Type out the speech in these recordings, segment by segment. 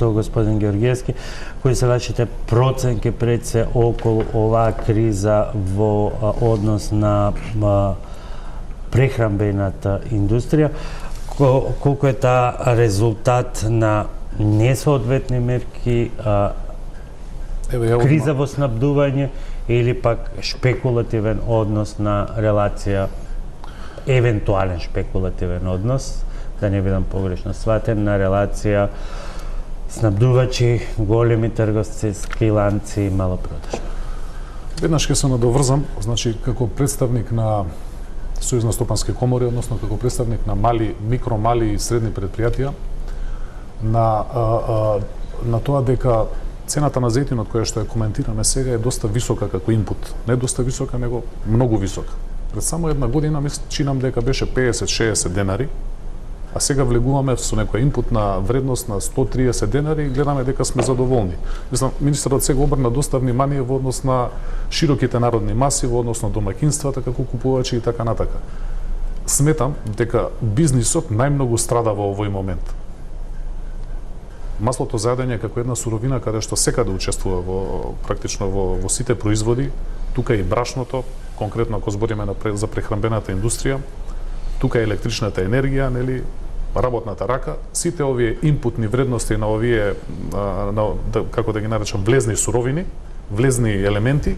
со господин Георгиевски, кои се вашите проценки пред се околу оваа криза во однос на прехрамбената индустрија, колку е таа резултат на несоодветни мерки, криза во снабдување или пак шпекулативен однос на релација, евентуален шпекулативен однос, да не бидам погрешно сватен, на релација снабдувачи, големи трговски ланци и малопродажни. Веднаш ќе се надоврзам, значи како представник на Сојузна стопански комори, односно како представник на микро, мали и средни предпријатија, на тоа дека цената на зејтинот која што ја коментираме сега е доста висока како инпут. Не доста висока, него многу висока. Пред само една година чинам дека беше 50-60 денари, а сега влегуваме со некоја инпутна вредност на 130 денари и гледаме дека сме задоволни. Мислам, министерот сега обрна доста внимание во однос на широките народни маси, во однос на домаќинствата како купувачи и така натака. Сметам дека бизнисот најмногу страда во овој момент. Маслото за јадење како една суровина каде што секаде учествува практично во сите производи, тука и брашното, конкретно ако збориме за прехранбената индустрија, тука е електричната енергија, нели, работната рака, сите овие инпутни вредности на овие, како да ги наречам, влезни суровини, влезни елементи,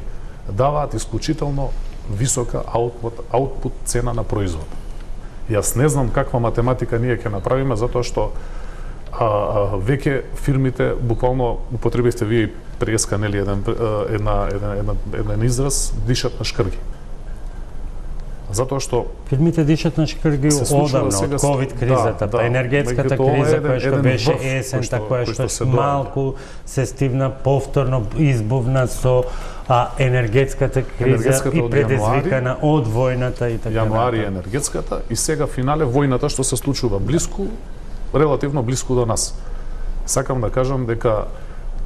даваат исклучително висока аутпут цена на производ. Јас не знам каква математика ние ќе направиме, затоа што веќе фирмите, буквално употребивте вие преска, нели, еден израз, дишат на шкрги. Затоа што фирмите дишат на шкрги одамна, од ковид кризата, па енергетската криза која што беше есента, која што малку се стивна повторно избувна со енергетската криза и предизвикана од војната и така. Јануари енергетската и сега финале војната што се случува близко, релативно близко до нас. Сакам да кажам дека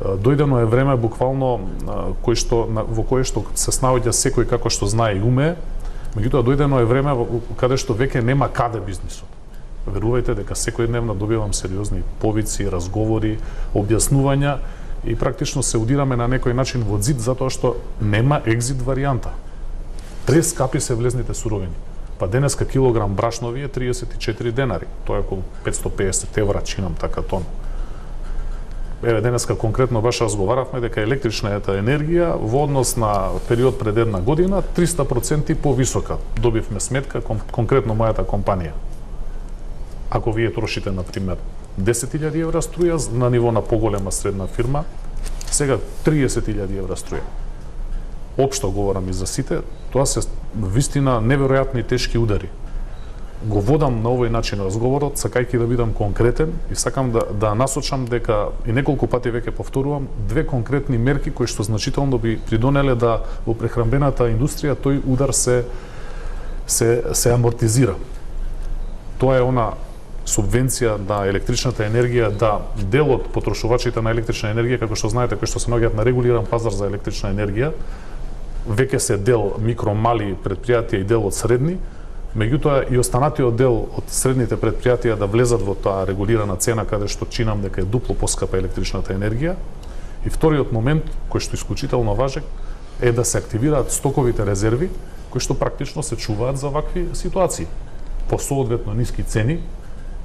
дојдено е време буквално во кое што се снаоѓа секој како што знае и умее. Меѓутоа дојдено е време каде што веќе нема каде бизнисот. Верувајте дека секојдневно добивам сериозни повици, разговори, објаснувања и практично се удираме на некој начин во зид затоа што нема екзит варијанта. Прескапи се влезните суровини. Па денеска килограм брашно ви е 34 денари. Тоа е околу 550 евра, чинам така тон. Еве денеска конкретно баш разговаравме дека електричната енергија во однос на период пред една година 300% повисока. Добивме сметка, конкретно мојата компанија. Ако вие трошите, например, 10.000 евра струја на ниво на поголема средна фирма, сега 30.000 евра струја. Општо говорам и за сите, тоа се вистина неверојатни тешки удари. Го водам на овој начин разговорот, сакајќи да бидам конкретен и сакам да насочам дека, и неколку пати веќе повторувам, две конкретни мерки кои што значително би придонеле да во прехранбената индустрија тој удар се амортизира. Тоа е она субвенција на електричната енергија, да дел од потрошувачите на електрична енергија, како што знаете, кои што се наоѓаат на регулиран пазар за електрична енергија, веќе се дел микро, мали предпријатија и дел од средни, меѓутоа и останатиот дел од средните предпријатија да влезат во таа регулирана цена каде што чинам дека е дупло поскапа електричната енергија. И вториот момент, кој што е исклучително важен, е да се активираат стоковите резерви, кои што практично се чуваат за вакви ситуации. По соодветно ниски цени,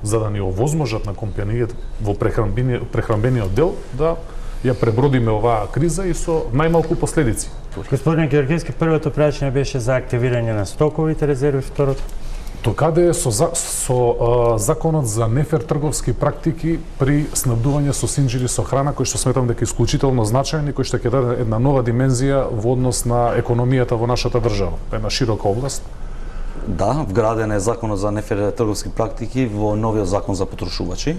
за да ни овозможат на компанијата во прехранбениот дел да ја пребродиме оваа криза и со најмалку последици. Господин Георгиевски, првото прашање беше за активирање на стоковите резерви, второто? Докаде е со законот за нефер трговски практики при снабдување со синџири со храна, кој што сметам дека е исклучително значаен и кој што ќе даде една нова димензија во однос на економијата во нашата држава. Една широка област. Да, вграден е законот за нефер трговски практики во новиот закон за потрошувачи,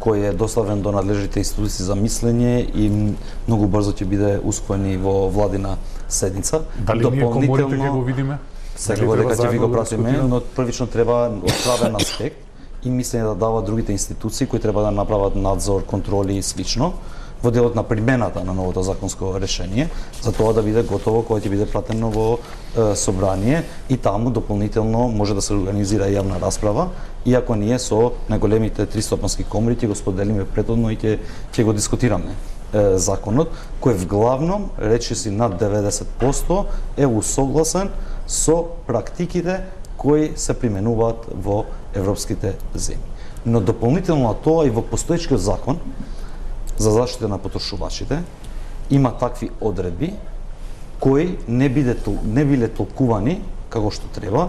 кој е доставен до надлежните институции за мислење и многу брзо ќе биде усвоен и во владина седница. Дали ние коморите ќе го видиме? Секако дека ќе ви го пратиме, но првично треба од правен аспект и мислење да дава другите институции кои треба да направат надзор, контроли и слично. во делот на примената на новото законско решение, за тоа да биде готово кога ќе биде пратено во собрание и таму дополнително може да се организира јавна расправа, иако ние со најголемите тристопански комори ќе го споделиме претhodно и ќе го дискутираме законот, кој вглавном, речиси над 90%, е усогласен со практиките кои се применуваат во европските земји. Но дополнително на тоа и во постоечкиот закон за заштита на потрошувачите има такви одредби кои не биле толкувани како што треба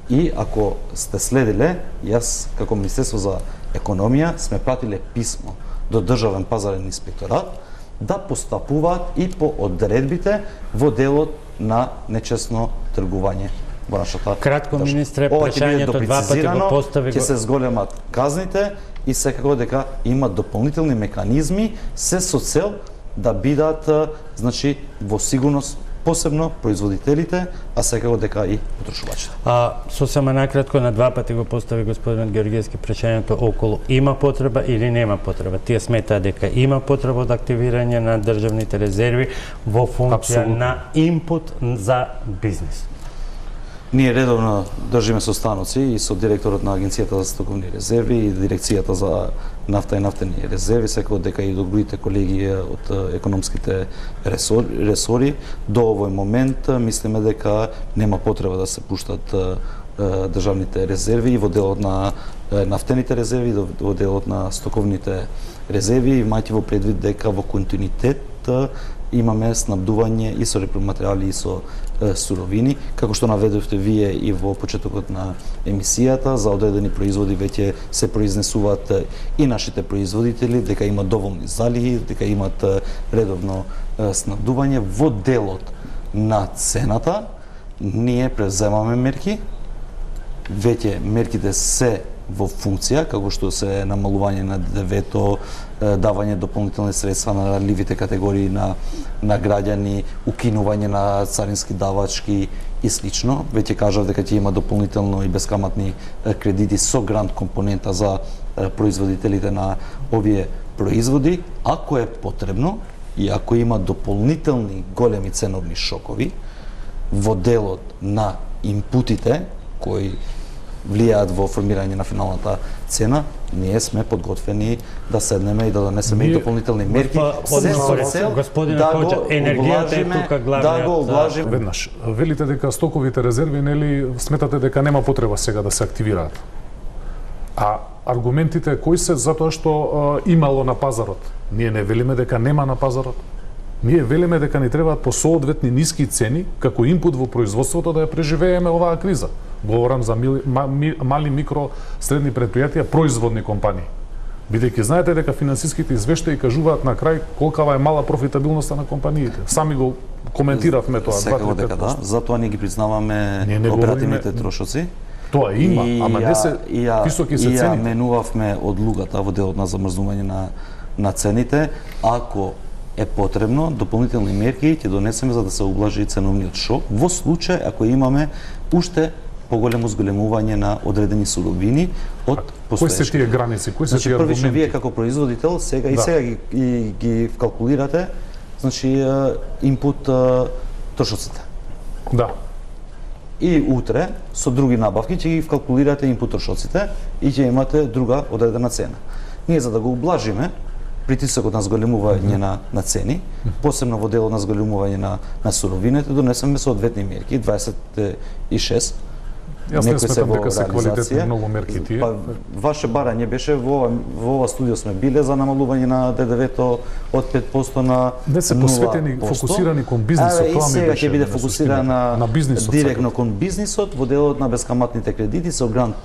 и ако сте следиле, јас како Министерство за економија сме пратиле писмо до Државен пазарен инспекторат да постапуваат и по одредбите во делот на нечесно тргување во нашата Кратко, држава. министре, Ова ќе биде прашањето два пати го постави. Ќе се зголемат казните и секако дека има дополнителни механизми се со цел да бидат значи во сигурност посебно производителите, а секако дека и потрошувачите. Сосема накратко на два пати го постави господин Георгиевски прашањето околу има потреба или нема потреба. Тие сметаат дека има потреба од активирање на државните резерви во функција на импут за бизнис. Ние редовно држиме состаноци и со директорот на Агенцијата за стоковни резерви и дирекцијата за нафта и нафтени резерви, секако дека и до другите колеги од економските ресори. До овој момент мислиме дека нема потреба да се пуштат државните резерви и во делот на нафтените резерви, во делот на стоковните резерви, имајќи во предвид дека во континуитет имаме снабдување и со репроматеријали и со суровини, како што наведовте вие и во почетокот на емисијата, за одредени производи веќе се произнесуваат и нашите производители дека имаат доволни залиги, дека имаат редовно снабдување. Во делот на цената ние преземаме мерки, веќе мерките се во функција, како што се намалување на ДДВ-то, давање дополнителни средства на ранливите категории на граѓани, укинување на царински давачки и слично. Веќе кажав дека ќе има дополнително и бескаматни кредити со грант компонента за производителите на овие производи, ако е потребно и ако има дополнителни големи ценовни шокови во делот на импутите кои влијаат во формирање на финалната цена, ние сме подготвени да седнеме и да донесеме дополнителни мерки се со цел да го енергијата е да го облажиме. Веднаш, велите дека стоковите резерви, нели, сметате дека нема потреба сега да се активираат. А аргументите кои се затоа што имало на пазарот? Ние не велиме дека нема на пазарот. Ние велиме дека ни требаат по соодветни ниски цени како импут во производството да ја преживееме оваа криза. Говорам за мали, микро, средни предпријатија, производни компании. Бидејќи знаете дека финансиските извештаи кажуваат на крај колкава е мала профитабилноста на компаниите. Сами го коментиравме тоа. Секако дека да, затоа ние ги признаваме оперативните трошоци. Тоа има, ама не се високи се цените. И менувавме одлугата во делот на замрзнување на цените. Ако е потребно, дополнителни мерки ќе донесеме за да се облажи ценовниот шок во случај ако имаме уште поголемо зголемување на одредени суровини од постоечки. Кои се тие граници, кои се тие аргументи? Првично вие како производител сега и сега ги вкалкулирате, значи импут трошоците. Да. И утре со други набавки ќе ги вкалкулирате импут трошоците и ќе имате друга одредена цена. Ние за да го облажиме притисокот на зголемување на цени, посебно во делот на зголемување на суровините, донесеме соодветни мерки, 26. Јас не сметам дека се квалитетни многу мерки тие. Па, ваше барање беше во ова студио сме биле за намалување на ДДВ-то од 5% на 0%. Не се посветени, фокусирани кон бизнисот, тоа ми беше. Сега ќе биде фокусирана на бизнисот, директно кон бизнисот во делот на бескаматните кредити со грант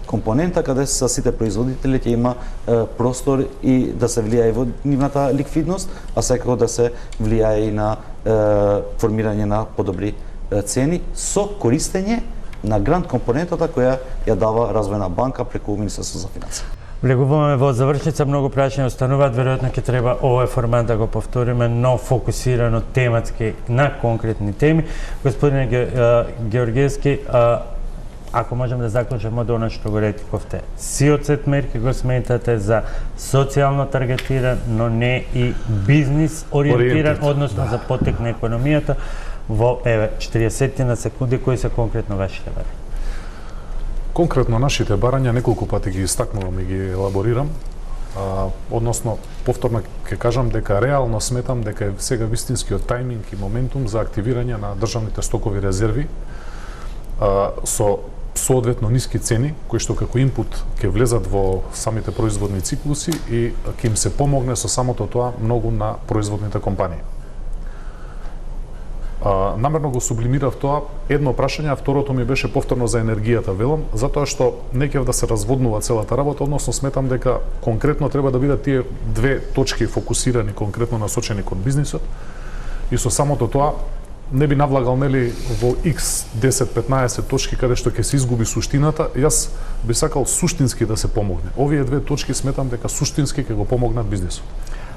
компонента каде со сите производители ќе има простор и да се влијае во нивната ликвидност, а секако да се влијае и на формирање на подобри цени со користење на грант компонентата која ја дава Развојна банка преку Министерството за финансии. Влегуваме во завршница, многу прашања остануваат, веројатно ќе треба овој формат да го повториме, но фокусирано тематски на конкретни теми. Господине Георгиевски, ако можам да заклучам од она што го ретиковте, сиот сет мерки го сметате за социјално таргетиран, но не и бизнис ориентиран, односно за потек на економијата во 40 на секунди кои се конкретно вашите барања? Конкретно нашите барања неколку пати ги истакнувам и ги елаборирам. Односно, повторно ќе кажам дека реално сметам дека е сега вистинскиот тајминг и моментум за активирање на државните стокови резерви со соодветно ниски цени, кои што како инпут ќе влезат во самите производни циклуси и ќе им се помогне со самото тоа многу на производните компании. Намерно го сублимирав тоа едно прашање, а второто ми беше повторно за енергијата, велам, затоа што не ќе да се разводнува целата работа, односно сметам дека конкретно треба да бидат тие две точки фокусирани, конкретно насочени кон бизнисот, и со самото тоа не би навлагал нели во X 10-15 точки каде што ќе се изгуби суштината. Јас би сакал суштински да се помогне. Овие две точки сметам дека суштински ќе го помогнат бизнисот.